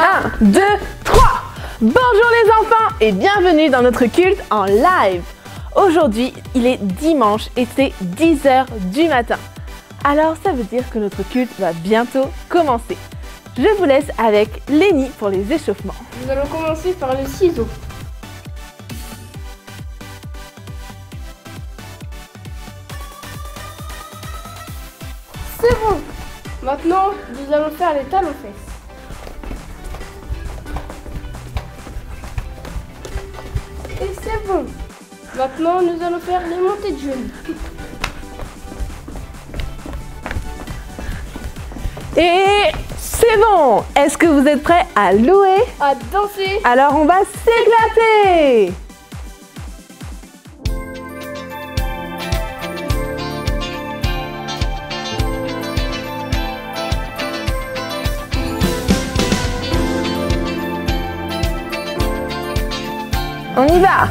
1, 2, 3. Bonjour les enfants et bienvenue dans notre culte en live. Aujourd'hui, il est dimanche et c'est 10 h du matin. Alors ça veut dire que notre culte va bientôt commencer. Je vous laisse avec Lénie pour les échauffements. Nous allons commencer par les ciseaux. C'est bon. Maintenant, nous allons faire les talons-fesses. Et c'est bon. Maintenant, nous allons faire les montées de genoux. Et c'est bon! Est-ce que vous êtes prêts à louer? À danser. Alors on va s'éclater! On y va!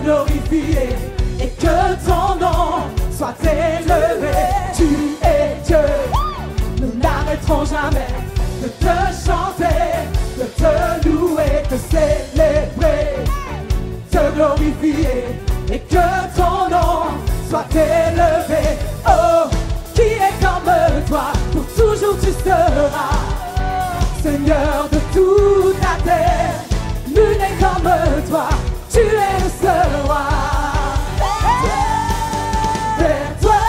glorifié et que ton nom soit élevé. Tu es Dieu, nous n'arrêterons jamais de te chanter, de te louer, de célébrer, te glorifier et que ton nom soit élevé. Oh, qui est comme toi, pour toujours tu seras Seigneur de toute la terre. Nul n'est comme toi, tu es le seul roi. Vers toi,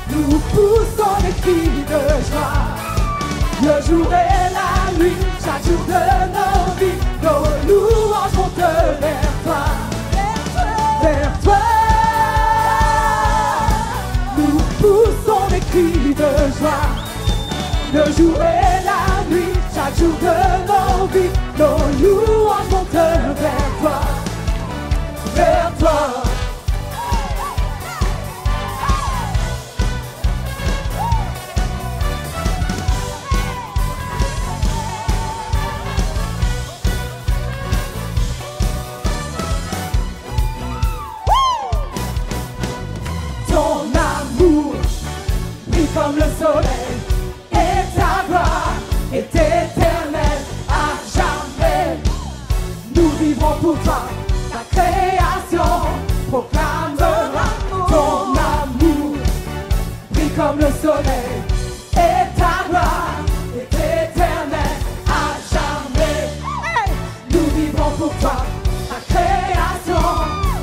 nous poussons des cris de joie. Le jour et la nuit, chaque jour de nos vies, nos louanges montent vers toi. Vers toi, nous poussons des cris de joie. Le jour et la nuit, chaque jour de nos vies, nos louanges montent vers toi. Vers toi. Ton amour brille comme le soleil et ta gloire est éternelle à jamais. Nous vivrons pour toi, ta création proclamera ton amour brille comme le soleil et ta gloire est éternelle à jamais. Nous vivrons pour toi, ta création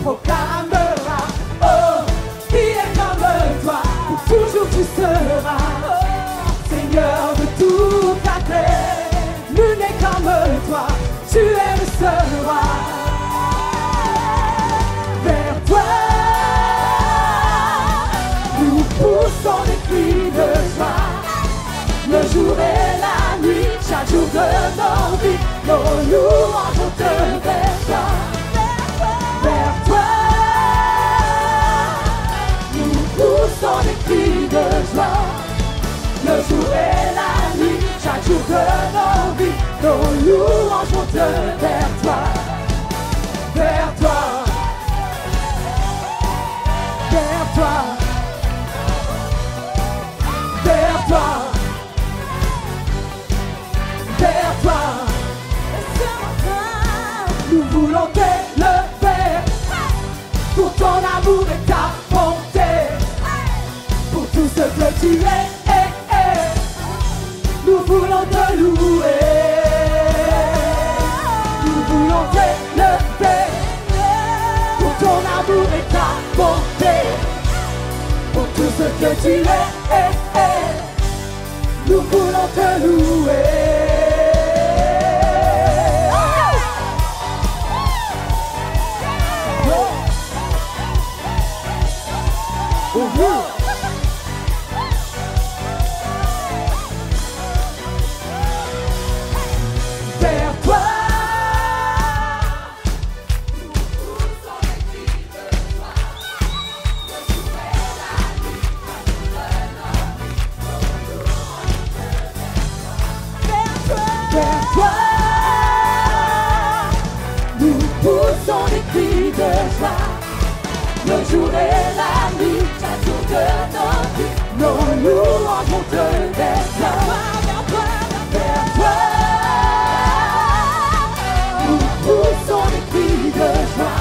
proclamera. Oh, qui est comme toi, pour toujours tu seras Seigneur de toute la terre. Nul n'est comme toi, tu es le seul roi. Vers toi, nous poussons des cris de joie. Le jour et la nuit, chaque jour de nos vies, nos louanges montent vers toi. Vers toi, nous poussons des cris de joie. Le jour et la nuit, chaque jour de nos vies, nos louanges montent vers toi. Vers toi. Vers toi. Vers toi. Vers toi. Nous voulons t'élever pour ton amour et ta bonté, pour tout ce que tu es. Nous voulons te louer, nous voulons t'élever pour ton amour et ta bonté, pour tout ce que tu es. Nous voulons te louer. Vers toi, nous poussons des cris de joie. Le jour et la nuit, chaque jour de nos vies, nos louanges montent vers toi. Vers toi, nous poussons des cris de joie.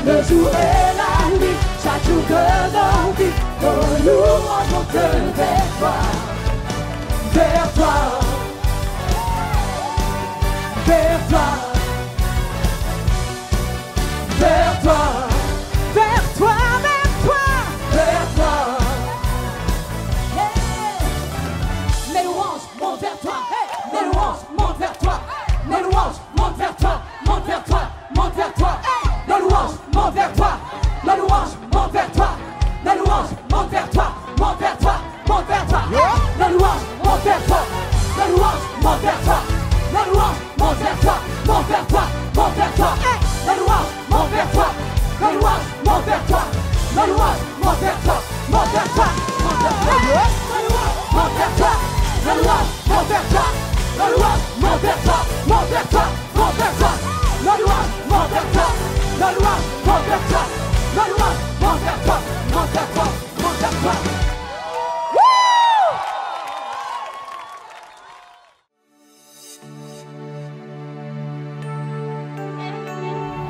Le jour et la nuit, chaque jour de nos vies, nos louanges montent vers toi. Vers toi. Vers toi. Vers toi. Vers toi, vers toi. Vers toi. Les louanges montent vers toi. Les louanges montent vers toi. Les louanges montent vers toi. Montent vers toi. Montent vers toi. Les louanges montent vers toi. Les louanges montent vers toi. Les louanges montent vers toi. Montent vers toi. Montent vers toi. Les louanges montent vers toi. Les louanges montent vers toi. Les louanges montent vers toi. Montent vers toi. Montent vers toi. Les louanges montent vers toi. Les louanges montent vers toi. Les louanges montent vers toi. Montent vers toi. Montent vers toi. Les louanges montent vers toi. Les louanges montent vers toi. Les louanges montent vers toi. Montent vers toi. Montent vers toi. Les louanges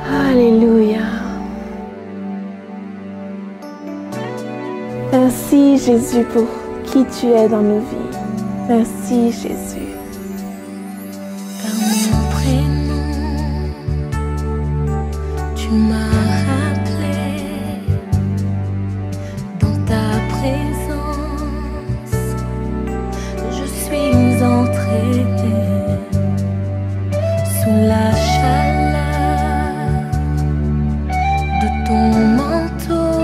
Alléluia. Merci Jésus pour qui tu es dans nos vies. Merci Jésus. Par mon prénom, tu m'as rappelé dans ta présence. Je suis entrée sous la chaleur de ton manteau.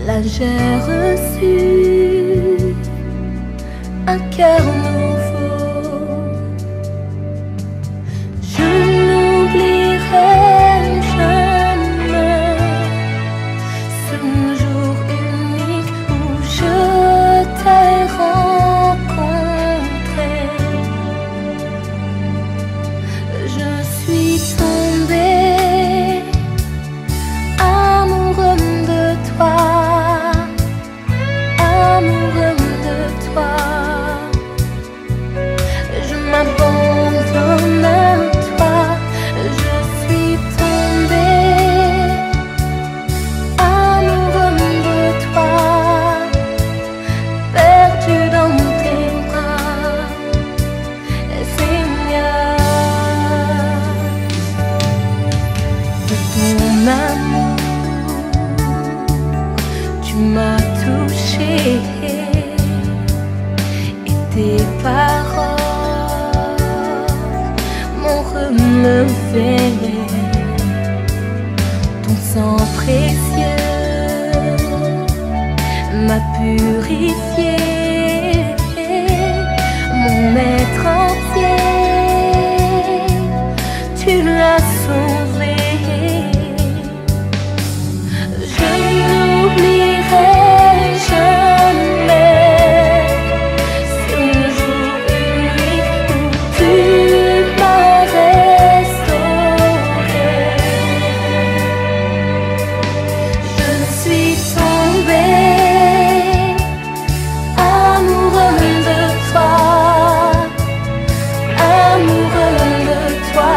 Là j'ai reçu un cœur nouveau. Je n'oublierai jamais ce jour unique où je t'ai rencontré. Je suis tombée amoureux de toi, amoureux de toi. Je m'abandonne à toi, je suis tombée amoureux de toi, perdue dans tes bras, Seigneur. De ton amour, tu m'as touché, et tes paroles m'ont relevé. Ton sang précieux m'a purifié, mon être entier, tu l'as sauvé. Je n'oublierai jamais ce jour unique où tu m'as restauré. Je suis tombée amoureux de toi, amoureux de toi.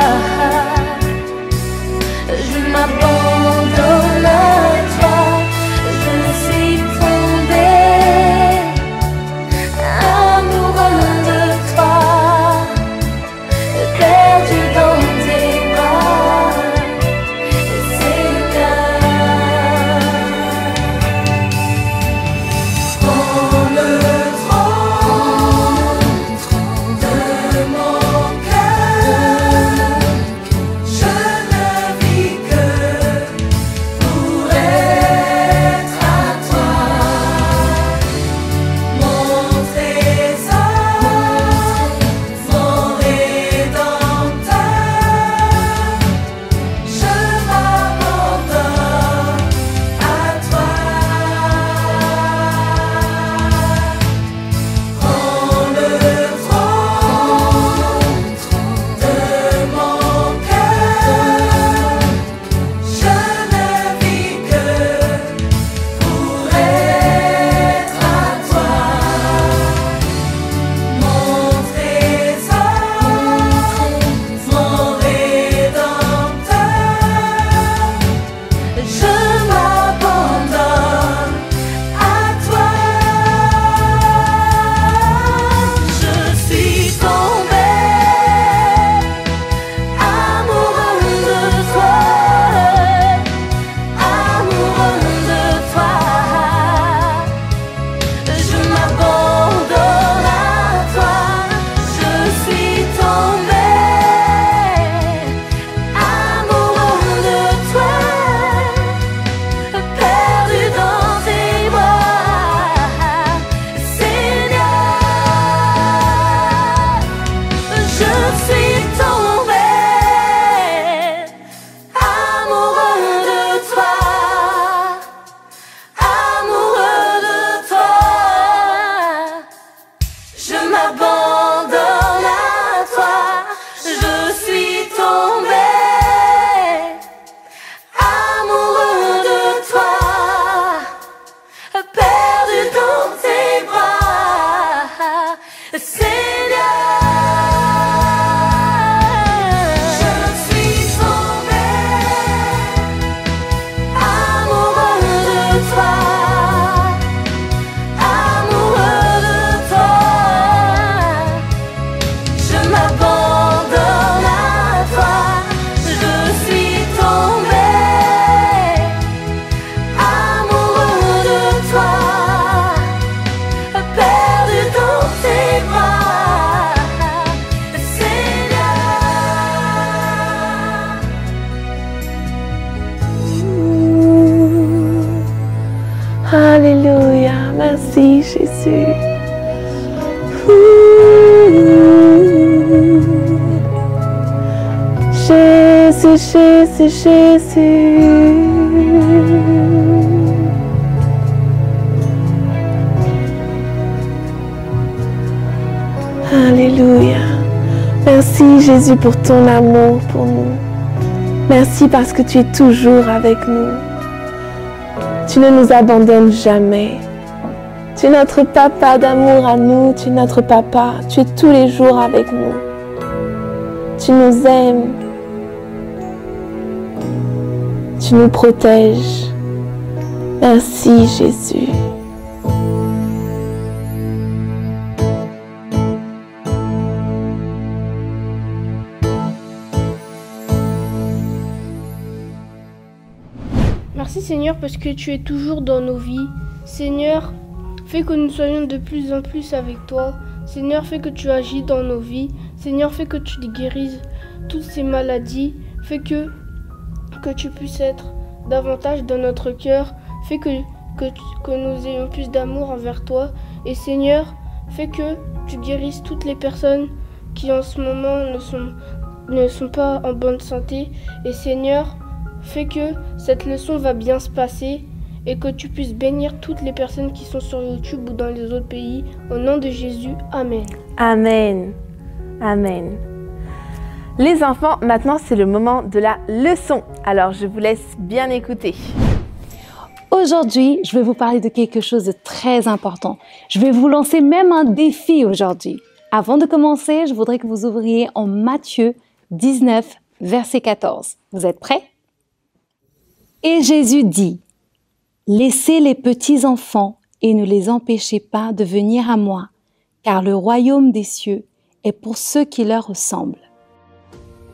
Jésus, Jésus, Jésus. Alléluia. Merci Jésus pour ton amour pour nous. Merci parce que tu es toujours avec nous. Tu ne nous abandonnes jamais. Tu es notre papa d'amour à nous. Tu es notre papa. Tu es tous les jours avec nous. Tu nous aimes. Tu nous protèges. Merci Jésus. Merci Seigneur parce que tu es toujours dans nos vies. Seigneur, fais que nous soyons de plus en plus avec toi. Seigneur, fais que tu agis dans nos vies. Seigneur, fais que tu guérisses toutes ces maladies. Fais que tu puisses être davantage dans notre cœur. Fais que nous ayons plus d'amour envers toi. Et Seigneur, fais que tu guérisses toutes les personnes qui en ce moment ne sont pas en bonne santé. Et Seigneur, fais que cette leçon va bien se passer et que tu puisses bénir toutes les personnes qui sont sur YouTube ou dans les autres pays. Au nom de Jésus, Amen. Amen. Amen. Les enfants, maintenant c'est le moment de la leçon. Alors je vous laisse bien écouter. Aujourd'hui, je vais vous parler de quelque chose de très important. Je vais vous lancer même un défi aujourd'hui. Avant de commencer, je voudrais que vous ouvriez en Matthieu 19, verset 14. Vous êtes prêts? Et Jésus dit, « Laissez les petits enfants et ne les empêchez pas de venir à moi, car le royaume des cieux est pour ceux qui leur ressemblent. »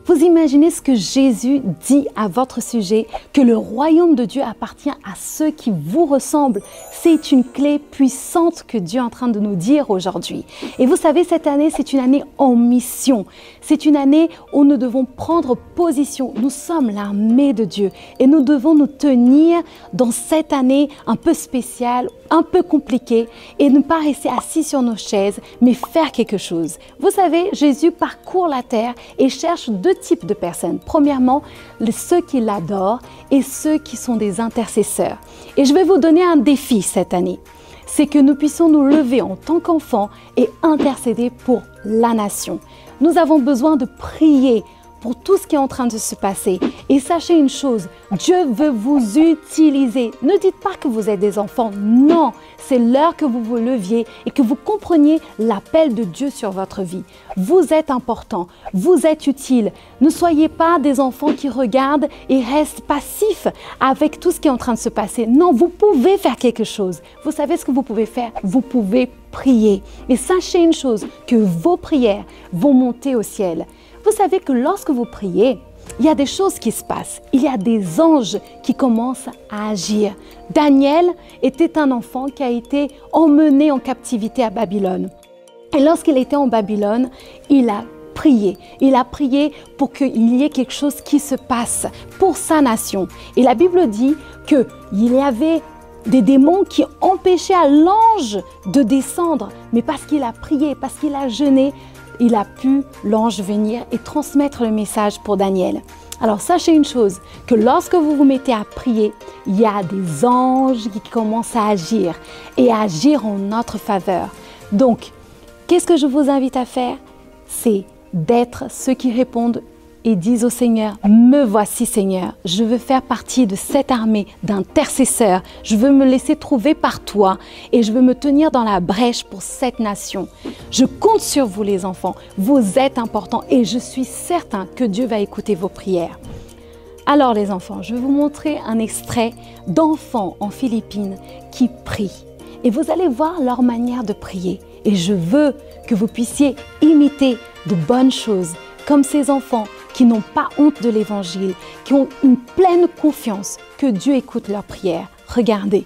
Vous imaginez ce que Jésus dit à votre sujet, que le royaume de Dieu appartient à ceux qui vous ressemblent. C'est une clé puissante que Dieu est en train de nous dire aujourd'hui. Et vous savez, cette année, c'est une année en mission. C'est une année où nous devons prendre position. Nous sommes l'armée de Dieu et nous devons nous tenir dans cette année un peu spéciale, un peu compliquée et ne pas rester assis sur nos chaises, mais faire quelque chose. Vous savez, Jésus parcourt la terre et cherche deux types de personnes. Premièrement, ceux qui l'adorent et ceux qui sont des intercesseurs. Et je vais vous donner un défi cette année. C'est que nous puissions nous lever en tant qu'enfants et intercéder pour la nation. Nous avons besoin de prier pour tout ce qui est en train de se passer. Et sachez une chose, Dieu veut vous utiliser. Ne dites pas que vous êtes des enfants. Non, c'est l'heure que vous vous leviez et que vous compreniez l'appel de Dieu sur votre vie. Vous êtes important, vous êtes utile. Ne soyez pas des enfants qui regardent et restent passifs avec tout ce qui est en train de se passer. Non, vous pouvez faire quelque chose. Vous savez ce que vous pouvez faire? Vous pouvez prier. Et sachez une chose, que vos prières vont monter au ciel. Vous savez que lorsque vous priez, il y a des choses qui se passent. Il y a des anges qui commencent à agir. Daniel était un enfant qui a été emmené en captivité à Babylone. Et lorsqu'il était en Babylone, il a prié. Il a prié pour qu'il y ait quelque chose qui se passe pour sa nation. Et la Bible dit qu'il y avait des démons qui empêchaient à l'ange de descendre. Mais parce qu'il a prié, parce qu'il a jeûné, il a pu, l'ange, venir et transmettre le message pour Daniel. Alors sachez une chose, que lorsque vous vous mettez à prier, il y a des anges qui commencent à agir et à agir en notre faveur. Donc, qu'est-ce que je vous invite à faire? C'est d'être ceux qui répondent et disent au Seigneur, « Me voici Seigneur, je veux faire partie de cette armée d'intercesseurs, je veux me laisser trouver par toi et je veux me tenir dans la brèche pour cette nation. Je compte sur vous les enfants, vous êtes importants et je suis certain que Dieu va écouter vos prières. » Alors les enfants, je vais vous montrer un extrait d'enfants en Philippines qui prient. Et vous allez voir leur manière de prier. Et je veux que vous puissiez imiter de bonnes choses comme ces enfants qui n'ont pas honte de l'évangile, qui ont une pleine confiance que Dieu écoute leurs prières. Regardez.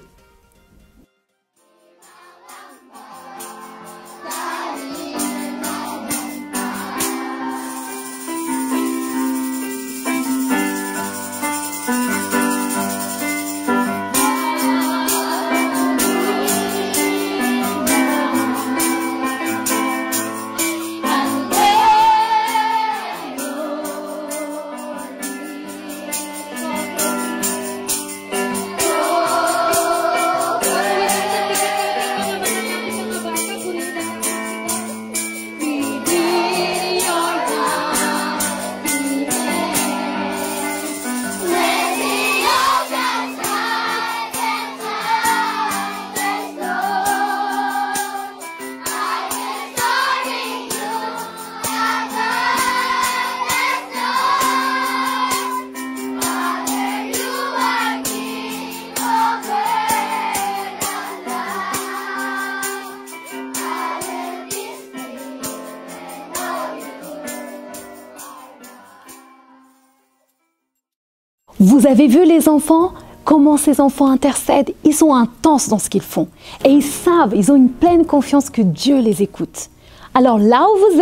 Vous avez vu les enfants? Comment ces enfants intercèdent? Ils sont intenses dans ce qu'ils font. Et ils savent, ils ont une pleine confiance que Dieu les écoute. Alors là où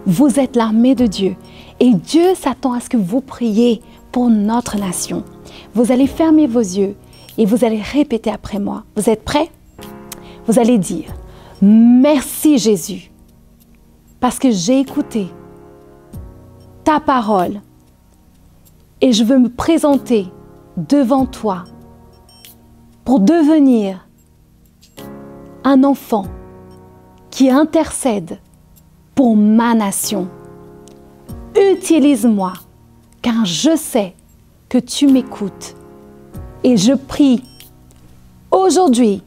vous êtes l'armée de Dieu. Et Dieu s'attend à ce que vous priez pour notre nation. Vous allez fermer vos yeux et vous allez répéter après moi. Vous êtes prêts? Vous allez dire, merci Jésus, parce que j'ai écouté ta parole et je veux me présenter devant toi pour devenir un enfant qui intercède pour ma nation. Utilise-moi, car je sais que tu m'écoutes. Et je prie aujourd'hui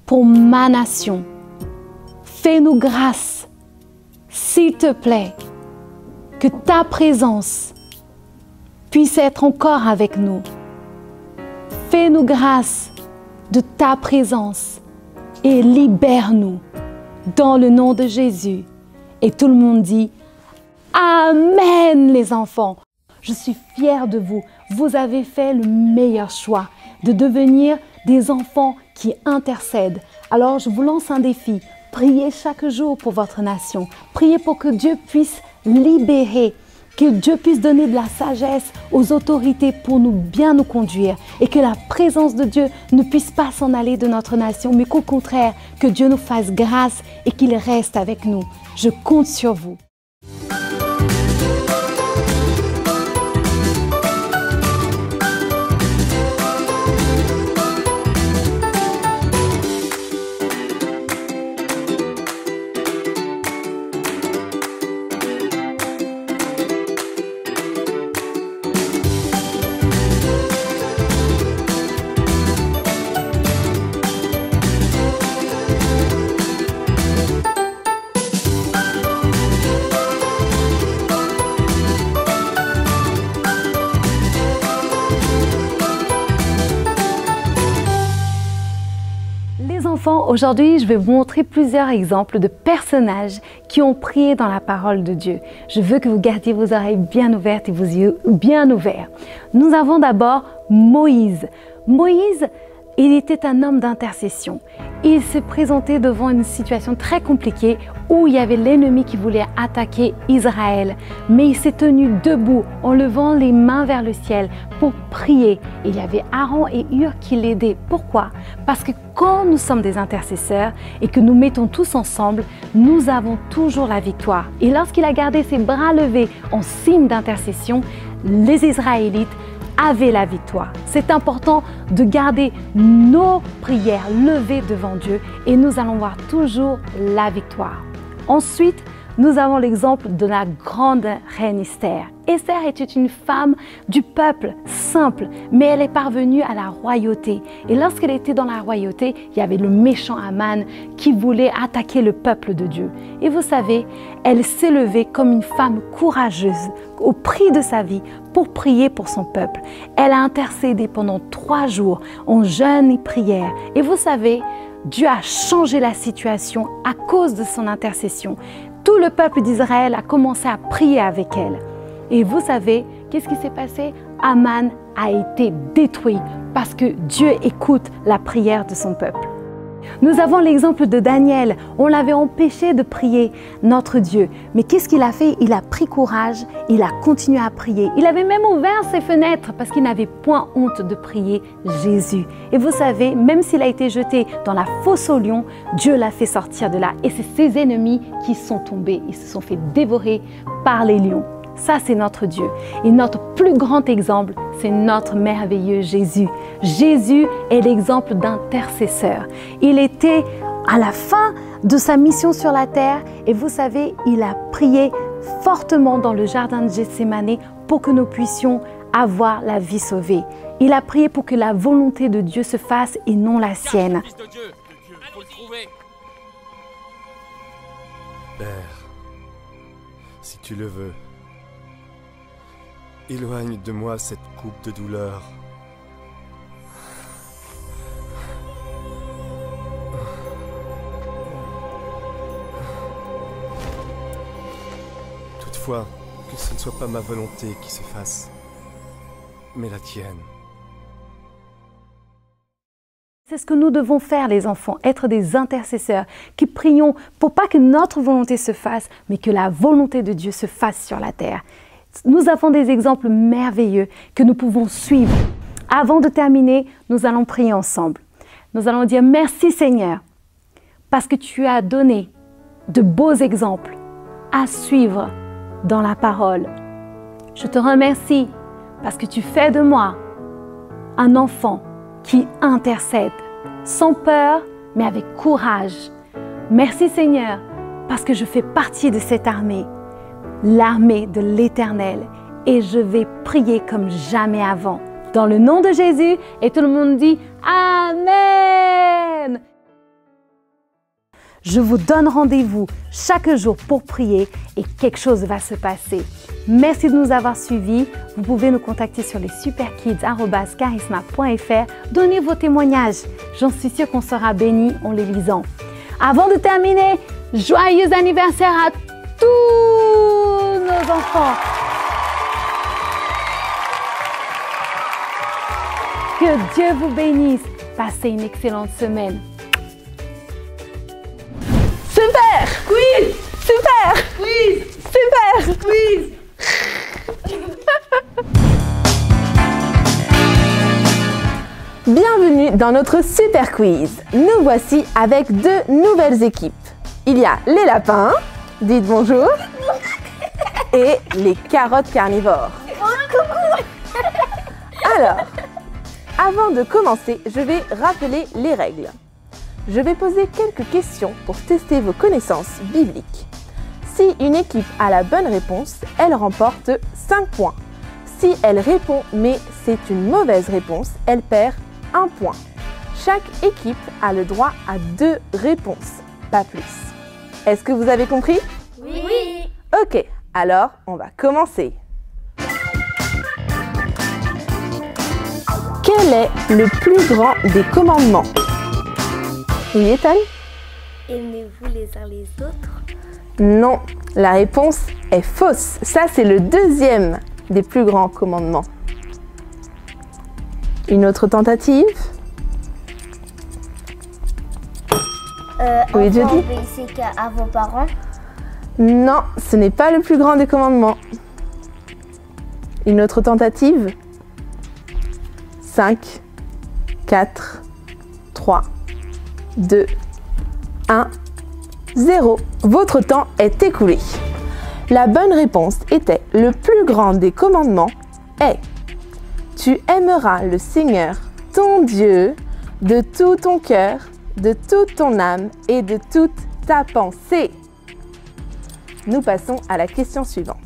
pour ma nation. Fais-nous grâce, s'il te plaît, que ta présence puisse être encore avec nous. Fais-nous grâce de ta présence et libère-nous dans le nom de Jésus. Et tout le monde dit Amen les enfants. Je suis fière de vous. Vous avez fait le meilleur choix de devenir des enfants qui intercèdent. Alors je vous lance un défi. Priez chaque jour pour votre nation. Priez pour que Dieu puisse libérer, que Dieu puisse donner de la sagesse aux autorités pour bien nous conduire et que la présence de Dieu ne puisse pas s'en aller de notre nation, mais qu'au contraire, que Dieu nous fasse grâce et qu'il reste avec nous. Je compte sur vous. Aujourd'hui, je vais vous montrer plusieurs exemples de personnages qui ont prié dans la parole de Dieu. Je veux que vous gardiez vos oreilles bien ouvertes et vos yeux bien ouverts. Nous avons d'abord Moïse. Moïse, il était un homme d'intercession. Il s'est présenté devant une situation très compliquée où il y avait l'ennemi qui voulait attaquer Israël. Mais il s'est tenu debout en levant les mains vers le ciel pour prier. Et il y avait Aaron et Hur qui l'aidaient. Pourquoi? Parce que quand nous sommes des intercesseurs et que nous mettons tous ensemble, nous avons toujours la victoire. Et lorsqu'il a gardé ses bras levés en signe d'intercession, les Israélites avaient la victoire. C'est important de garder nos prières levées devant Dieu et nous allons voir toujours la victoire. Ensuite, nous avons l'exemple de la grande reine Esther. Esther était une femme du peuple simple, mais elle est parvenue à la royauté. Et lorsqu'elle était dans la royauté, il y avait le méchant Aman qui voulait attaquer le peuple de Dieu. Et vous savez, elle s'est levée comme une femme courageuse au prix de sa vie pour prier pour son peuple. Elle a intercédé pendant 3 jours en jeûne et prière. Et vous savez, Dieu a changé la situation à cause de son intercession. Tout le peuple d'Israël a commencé à prier avec elle. Et vous savez, qu'est-ce qui s'est passé? Aman a été détruit parce que Dieu écoute la prière de son peuple. Nous avons l'exemple de Daniel. On l'avait empêché de prier notre Dieu. Mais qu'est-ce qu'il a fait? Il a pris courage, il a continué à prier. Il avait même ouvert ses fenêtres parce qu'il n'avait point honte de prier Jésus. Et vous savez, même s'il a été jeté dans la fosse aux lions, Dieu l'a fait sortir de là. Et c'est ses ennemis qui sont tombés. Ils se sont fait dévorer par les lions. Ça, c'est notre Dieu. Et notre plus grand exemple, c'est notre merveilleux Jésus. Jésus est l'exemple d'intercesseur. Il était à la fin de sa mission sur la terre et vous savez, il a prié fortement dans le jardin de Gethsémani pour que nous puissions avoir la vie sauvée. Il a prié pour que la volonté de Dieu se fasse et non la sienne. Fils de Dieu, faut le trouver. Père, si tu le veux, éloigne de moi cette coupe de douleur. Toutefois, que ce ne soit pas ma volonté qui se fasse, mais la tienne. C'est ce que nous devons faire, les enfants, être des intercesseurs qui prions pour pas que notre volonté se fasse, mais que la volonté de Dieu se fasse sur la terre. Nous avons des exemples merveilleux que nous pouvons suivre. Avant de terminer, nous allons prier ensemble. Nous allons dire merci Seigneur, parce que tu as donné de beaux exemples à suivre dans la parole. Je te remercie parce que tu fais de moi un enfant qui intercède, sans peur, mais avec courage. Merci Seigneur, parce que je fais partie de cette armée, l'armée de l'Éternel, et je vais prier comme jamais avant. Dans le nom de Jésus, et tout le monde dit Amen. Je vous donne rendez-vous chaque jour pour prier et quelque chose va se passer. Merci de nous avoir suivis. Vous pouvez nous contacter sur les superkids@charisma.fr. Donnez vos témoignages. J'en suis sûre qu'on sera bénis en les lisant. Avant de terminer, joyeux anniversaire à tous nos enfants. Que Dieu vous bénisse. Passez une excellente semaine. Super! Quiz! Super! Quiz! Super! Quiz! Bienvenue dans notre super quiz. Nous voici avec deux nouvelles équipes. Il y a les lapins, dites bonjour, et les carottes carnivores. Alors, avant de commencer, je vais rappeler les règles. Je vais poser quelques questions pour tester vos connaissances bibliques. Si une équipe a la bonne réponse, elle remporte 5 points. Si elle répond mais c'est une mauvaise réponse, elle perd 1 point. Chaque équipe a le droit à 2 réponses, pas plus. Est-ce que vous avez compris? Oui. Ok, alors on va commencer. Quel est le plus grand des commandements? Oui, Ethan? Aimez-vous les uns les autres? Non, la réponse est fausse. Ça, c'est le deuxième des plus grands commandements. Une autre tentative? Oui, Jody? Obéissez à vos parents. Non, ce n'est pas le plus grand des commandements. Une autre tentative? 5, 4, 3, 2, 1, 0. Votre temps est écoulé. La bonne réponse était le plus grand des commandements est: tu aimeras le Seigneur, ton Dieu, de tout ton cœur, de toute ton âme et de toute ta pensée. Nous passons à la question suivante.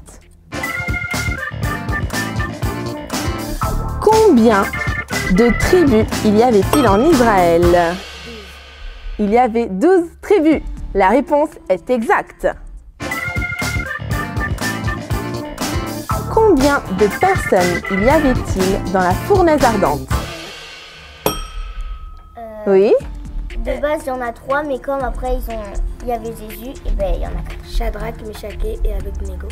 Combien de tribus il y avait-il en Israël? Il y avait 12 tribus. La réponse est exacte. Combien de personnes il y avait-il dans la fournaise ardente? Oui? De base, il y en a 3, mais comme après, il y avait Jésus, et ben il y en a 4. Shadrach, Meshach et Abednego.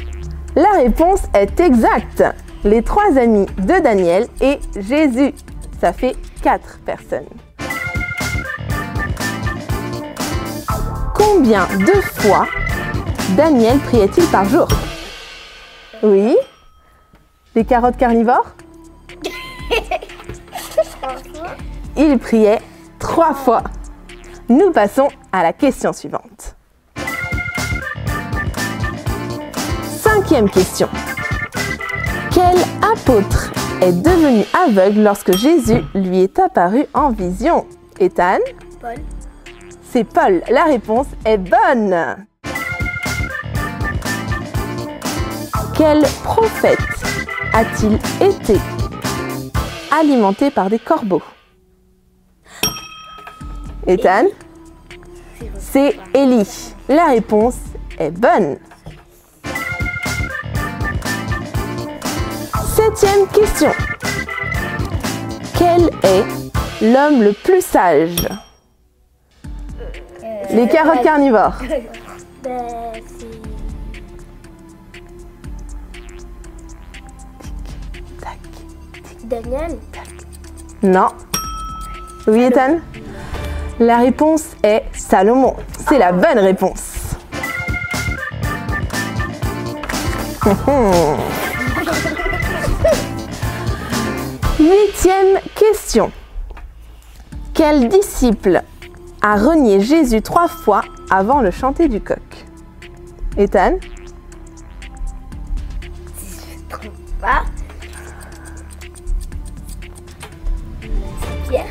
La réponse est exacte. Les 3 amis de Daniel et Jésus. Ça fait 4 personnes. Combien de fois Daniel priait-il par jour? Oui? Les carottes carnivores? Il priait 3 fois. Nous passons à la question suivante. 5e question. Quel apôtre est devenu aveugle lorsque Jésus lui est apparu en vision? Ethan? Paul. C'est Paul. La réponse est bonne. Quel prophète a-t-il été alimenté par des corbeaux? Ethan? C'est Élie. La réponse est bonne. 7e question. Quel est l'homme le plus sage? Les carottes carnivores. Daniel. Non. Oui, Ethan? La réponse est Salomon. C'est la bonne réponse. Huitième question. Quel disciple a renié Jésus 3 fois avant le chanter du coq? Ethan? Pas. Pierre.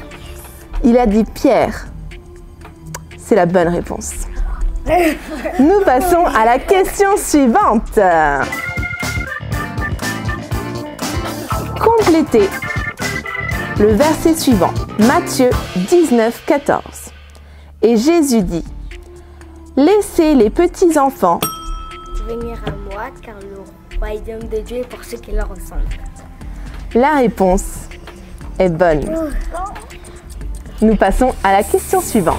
Il a dit Pierre. C'est la bonne réponse. Nous passons à la question suivante. Complétez le verset suivant. Matthieu 19, 14. Et Jésus dit: laissez les petits enfants Venir à moi, car le royaume de Dieu est pour ceux qui leur ressemblent. La réponse est bonne. Nous passons à la question suivante.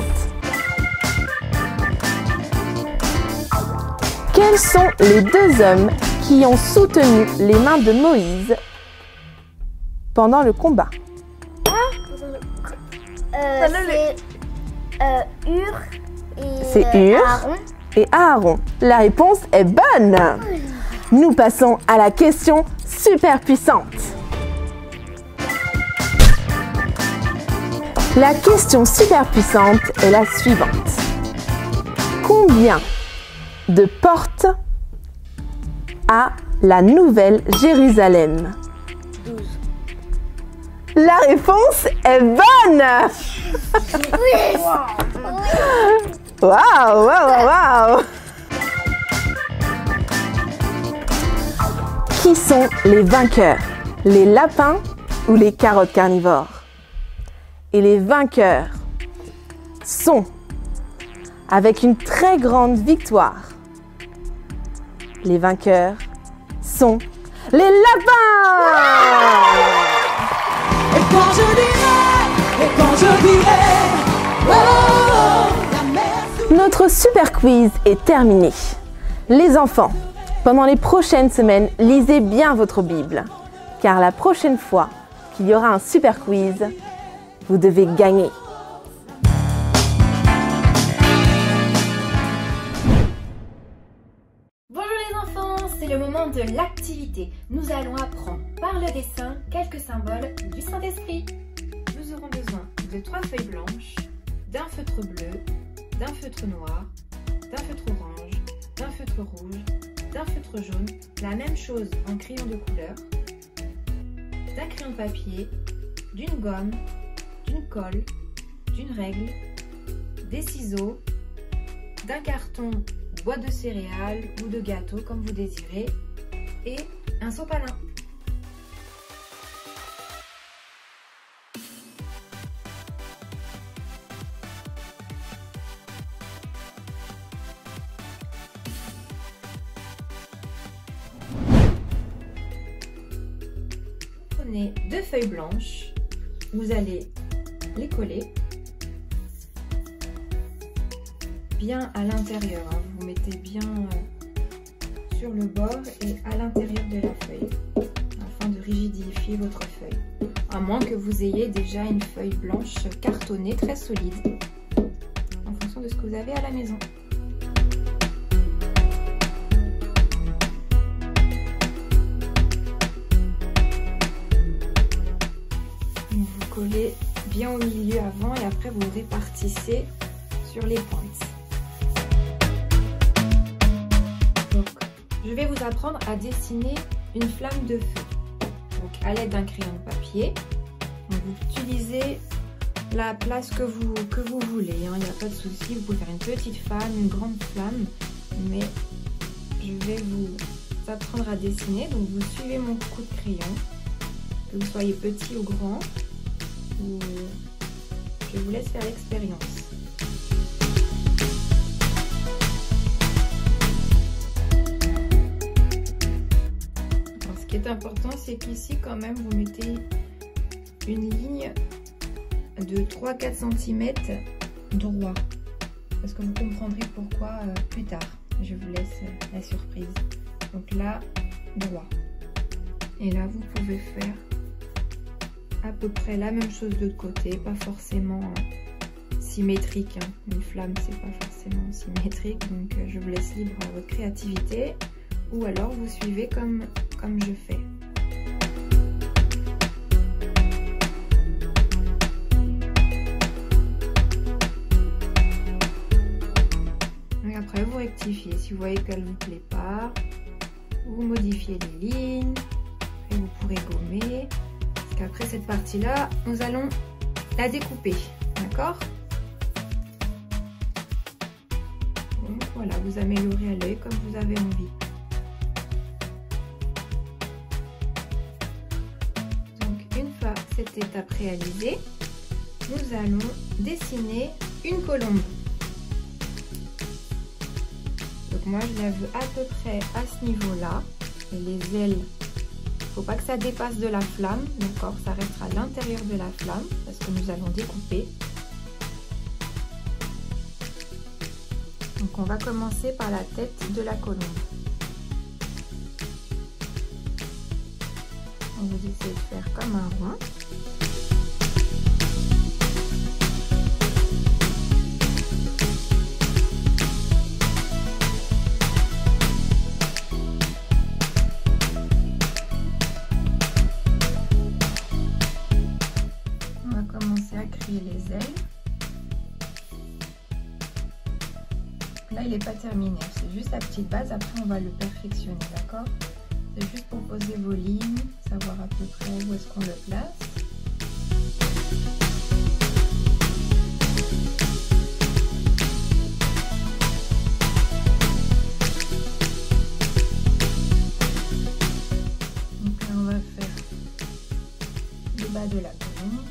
Quels sont les deux hommes qui ont soutenu les mains de Moïse pendant le combat? C'est Hur et C'est Hur Aaron. et Aaron. La réponse est bonne. Nous passons à la question super puissante. La question super puissante est la suivante. Combien de portes a la Nouvelle Jérusalem? 12. La réponse est bonne. Waouh, waouh, waouh. Qui sont les vainqueurs? Les lapins ou les carottes carnivores? Et les vainqueurs sont, avec une très grande victoire, les vainqueurs sont les lapins. Et quand je dirai, oh, la mer. Notre super quiz est terminé. Les enfants, pendant les prochaines semaines, lisez bien votre Bible, car la prochaine fois qu'il y aura un super quiz, vous devez gagner. Bonjour les enfants, c'est le moment de l'activité. Nous allons apprendre par le dessin quelques symboles du Saint-Esprit. Nous aurons besoin de 3 feuilles blanches, d'un feutre bleu, d'un feutre noir, d'un feutre orange, d'un feutre rouge, d'un feutre jaune, la même chose en crayon de couleur, d'un crayon de papier, d'une gomme, d'une colle, d'une règle, des ciseaux, d'un carton boîte de céréales ou de gâteau comme vous désirez et un sopalin. Prenez 2 feuilles blanches, vous allez les coller bien à l'intérieur, hein. Vous mettez bien sur le bord et à l'intérieur de la feuille afin de rigidifier votre feuille, à moins que vous ayez déjà une feuille blanche cartonnée très solide en fonction de ce que vous avez à la maison. Vous collez bien au milieu avant et après vous répartissez sur les pointes. Donc, je vais vous apprendre à dessiner une flamme de feu. Donc, à l'aide d'un crayon de papier, donc, vous utilisez la place que vous voulez. Hein, il n'y a pas de souci, vous pouvez faire une petite flamme, une grande flamme, mais je vais vous apprendre à dessiner. Donc, vous suivez mon coup de crayon, que vous soyez petit ou grand. Je vous laisse faire l'expérience. Ce qui est important, c'est qu'ici, quand même, vous mettez une ligne de 3-4 cm droit. Parce que vous comprendrez pourquoi plus tard. Je vous laisse la surprise. Donc là, droit. Et là, vous pouvez faire à peu près la même chose de l'autre côté, pas forcément symétrique. Hein. Une flamme, c'est pas forcément symétrique, donc je vous laisse libre à votre créativité, ou alors vous suivez comme je fais. Et après, vous rectifiez. Si vous voyez qu'elle ne vous plaît pas, vous modifiez les lignes, et vous pourrez gommer. Parce qu'après cette partie-là, nous allons la découper, d'accord? Donc voilà, vous améliorez à l'œil comme vous avez envie. Donc une fois cette étape réalisée, nous allons dessiner une colombe. Donc moi je la veux à peu près à ce niveau-là. Et les ailes, faut pas que ça dépasse de la flamme, d'accord? Ça restera à l'intérieur de la flamme parce que nous allons découper. Donc on va commencer par la tête de la colombe. On va essayer de faire comme un rond. Les ailes. Là il n'est pas terminé, c'est juste la petite base, après on va le perfectionner, d'accord? C'est juste pour poser vos lignes, savoir à peu près où est-ce qu'on le place. Donc là on va faire le bas de la colombe.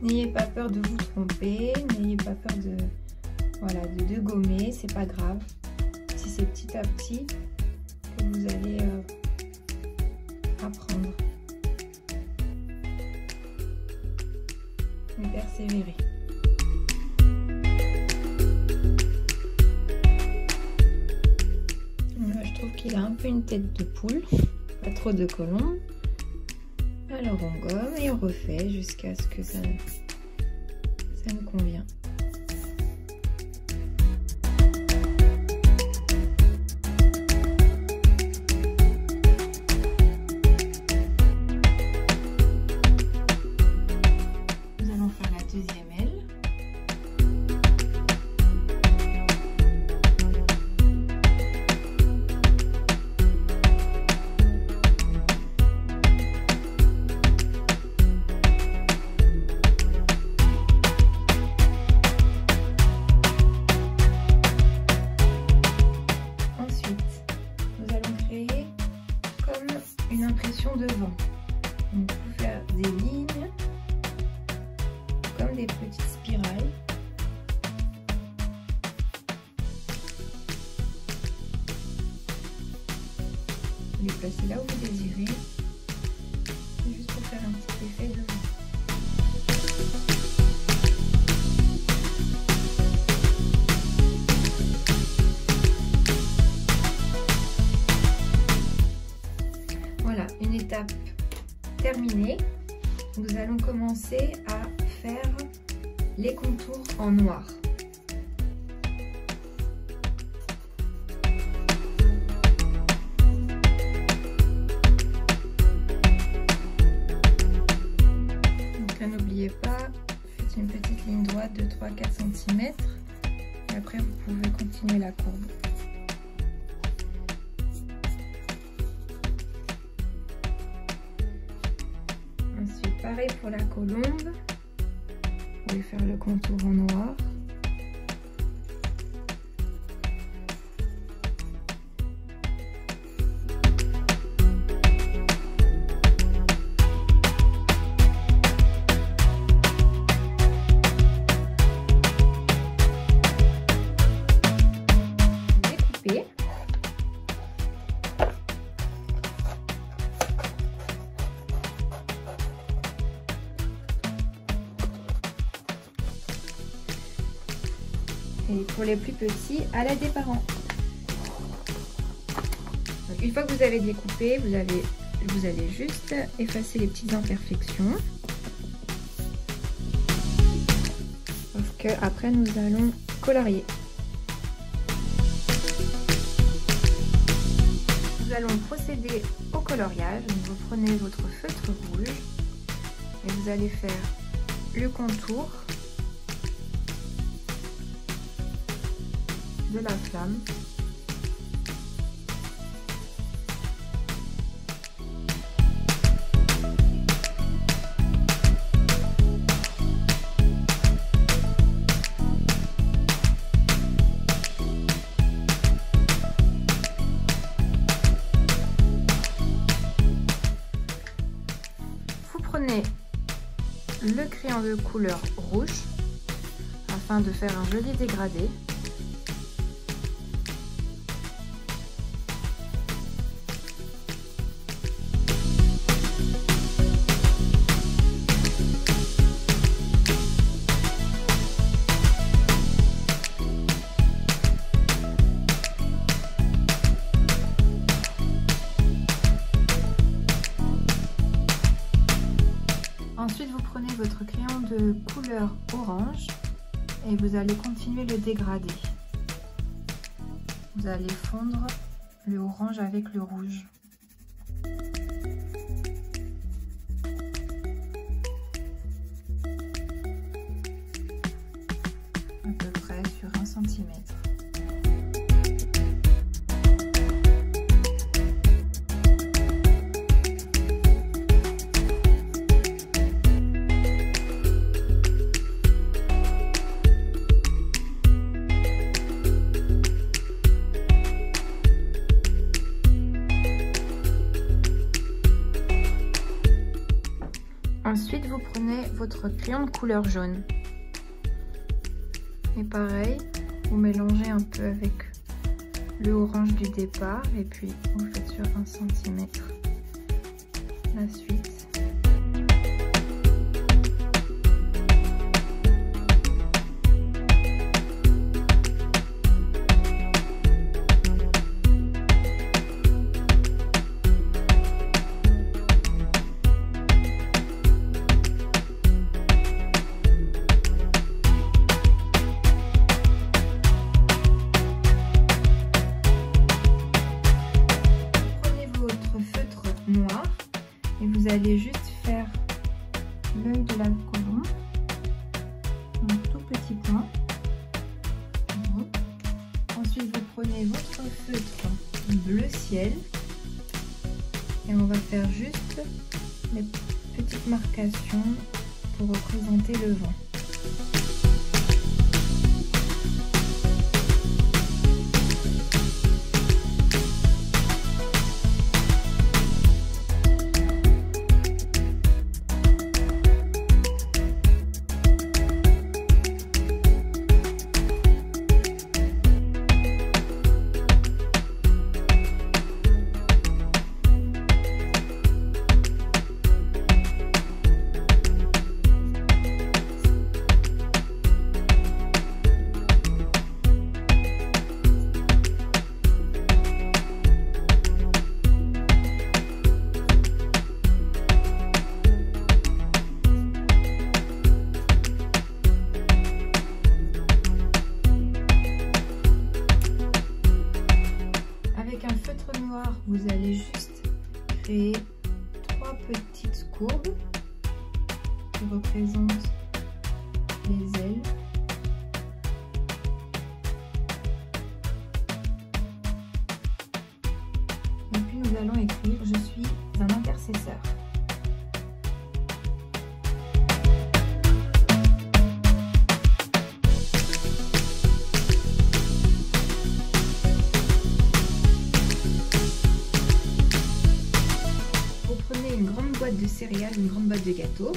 N'ayez pas peur de vous tromper, n'ayez pas peur de, voilà, de gommer, c'est pas grave. Si c'est petit à petit que vous allez apprendre et persévérer. Là, je trouve qu'il a un peu une tête de poule, pas trop de colombe. Alors on gomme et on refait jusqu'à ce que ça nous convient. Nous allons faire la deuxième aile. Une impression devant. On peut faire des lignes comme des petites spirales. Vous les placez là où vous désirez, juste pour faire un petit effet devant. Voilà, une étape terminée. Nous allons commencer à faire les contours en noir. Donc là, n'oubliez pas, faites une petite ligne droite de 3-4 cm et après vous pouvez continuer la courbe. Ensuite, pareil pour la colombe, vous pouvez faire le contour en noir. Et pour les plus petits, à l'aide des parents. Donc, une fois que vous avez découpé, vous allez juste effacer les petites imperfections. Parce que après nous allons colorier. Nous allons procéder au coloriage. Donc, vous prenez votre feutre rouge et vous allez faire le contour de la flamme. Vous prenez le crayon de couleur rouge afin de faire un joli dégradé. Ensuite, vous prenez votre crayon de couleur orange et vous allez continuer le dégradé. Vous allez fondre le orange avec le rouge. À peu près sur 1 cm. Ensuite, vous prenez votre crayon de couleur jaune. Et pareil, vous mélangez un peu avec le orange du départ et puis vous faites sur 1 cm la suite. Noir et vous allez juste faire l'œil de la colombe, un tout petit point. Ensuite vous prenez votre feutre bleu ciel et on va faire juste les petites marcations pour représenter le vent. Vous allez juste créer 3 petites courbes qui représentent les ailes. Et puis nous allons écrire « Je suis un intercesseur ». De céréales, une grande boîte de gâteau.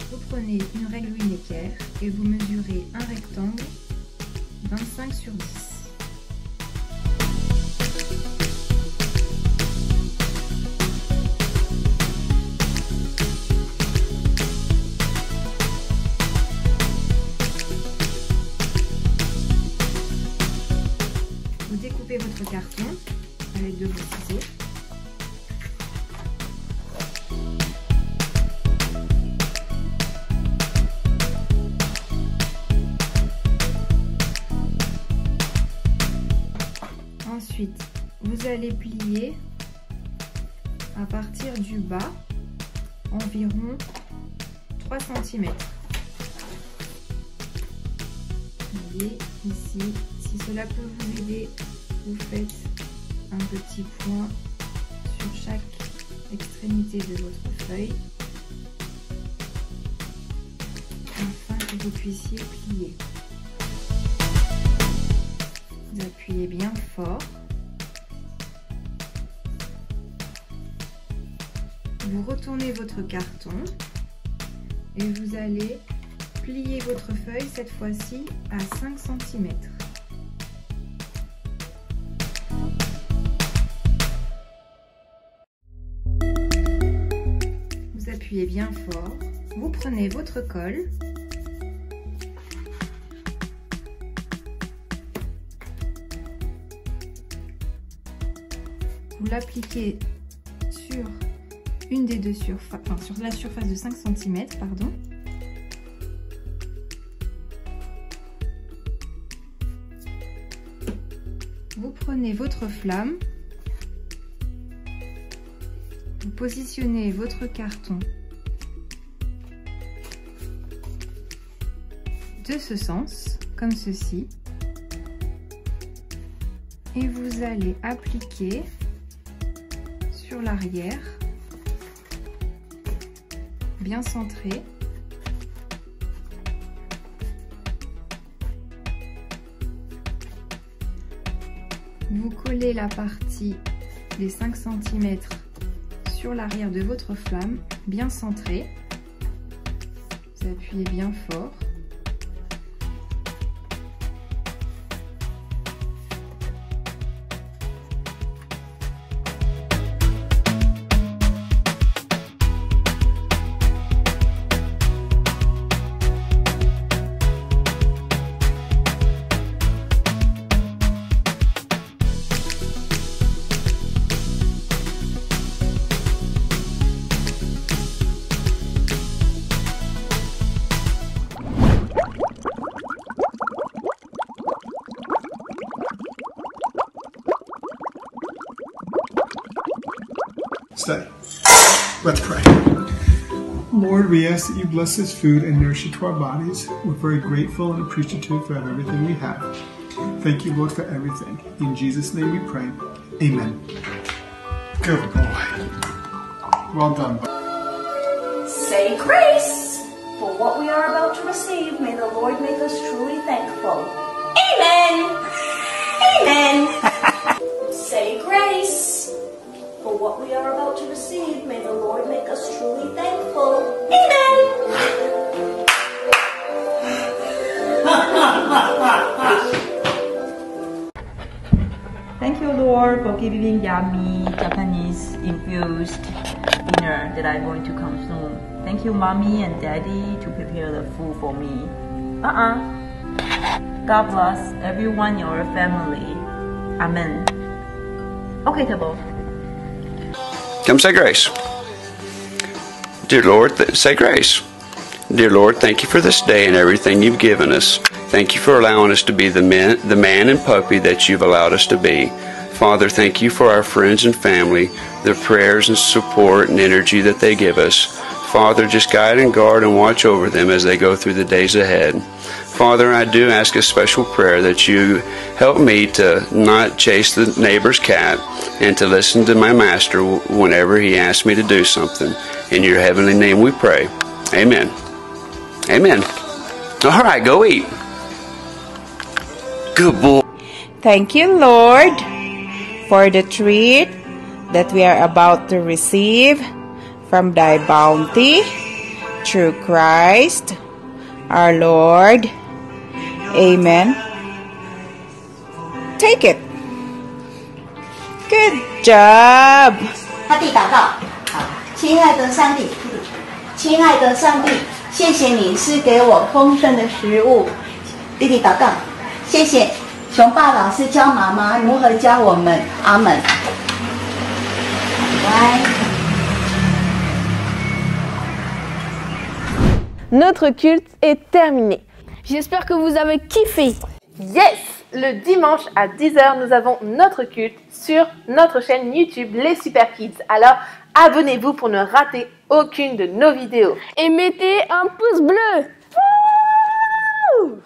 Vous prenez une règle ou une équerre et vous mesurez un rectangle 25 sur 10. votre carton à l'aide de vos ciseaux. Ensuite, vous allez plier à partir du bas environ 3 cm. Voyez ici, si cela peut vous aider, vous faites un petit point sur chaque extrémité de votre feuille afin que vous puissiez plier. Vous appuyez bien fort. Vous retournez votre carton et vous allez plier votre feuille cette fois-ci à 5 cm. Vous appuyez bien fort. Vous prenez votre colle. Vous l'appliquez sur une des deux surfaces, enfin sur la surface de 5 cm, pardon. Vous prenez votre flamme, vous positionnez votre carton de ce sens, comme ceci, et vous allez appliquer sur l'arrière, bien centré. Vous collez la partie des 5 cm sur l'arrière de votre flamme, bien centré. Vous appuyez bien fort. Stay. Let's pray. Lord, we ask that you bless this food and nourish it to our bodies. We're very grateful and appreciative for everything we have. Thank you, Lord, for everything. In Jesus' name we pray. Amen. Good boy. Well done. Say grace for what we are about to receive. May the Lord make us truly thankful. Amen. Amen. Say grace for what we are about to receive. May the Lord make us truly thankful. Amen. Thank you, Lord, for giving yummy Japanese infused dinner that I'm going to come soon. Thank you, Mommy and Daddy, to prepare the food for me. God bless everyone in your family. Amen. Okay, table. Come say grace. Dear Lord, say grace. Dear Lord, thank you for this day and everything you've given us. Thank you for allowing us to be the man and puppy that you've allowed us to be. Father, thank you for our friends and family, their prayers and support and energy that they give us. Father, just guide and guard and watch over them as they go through the days ahead. Father, I do ask a special prayer that you help me to not chase the neighbor's cat and to listen to my master whenever he asks me to do something. In your heavenly name we pray. Amen. Amen. All right, go eat. Good boy. Thank you, Lord, for the treat that we are about to receive from thy bounty through Christ our Lord. Amen. Take it. Good job. 他弟祷告，好，亲爱的上帝，亲爱的上帝，谢谢你赐给我丰盛的食物。弟弟祷告，谢谢熊爸老师教妈妈如何教我们。阿门。拜。 Notre culte est terminé. J'espère que vous avez kiffé. Yes! Le dimanche à 10h, nous avons notre culte sur notre chaîne YouTube Les Super Kids. Alors, abonnez-vous pour ne rater aucune de nos vidéos. Et mettez un pouce bleu. Wouh!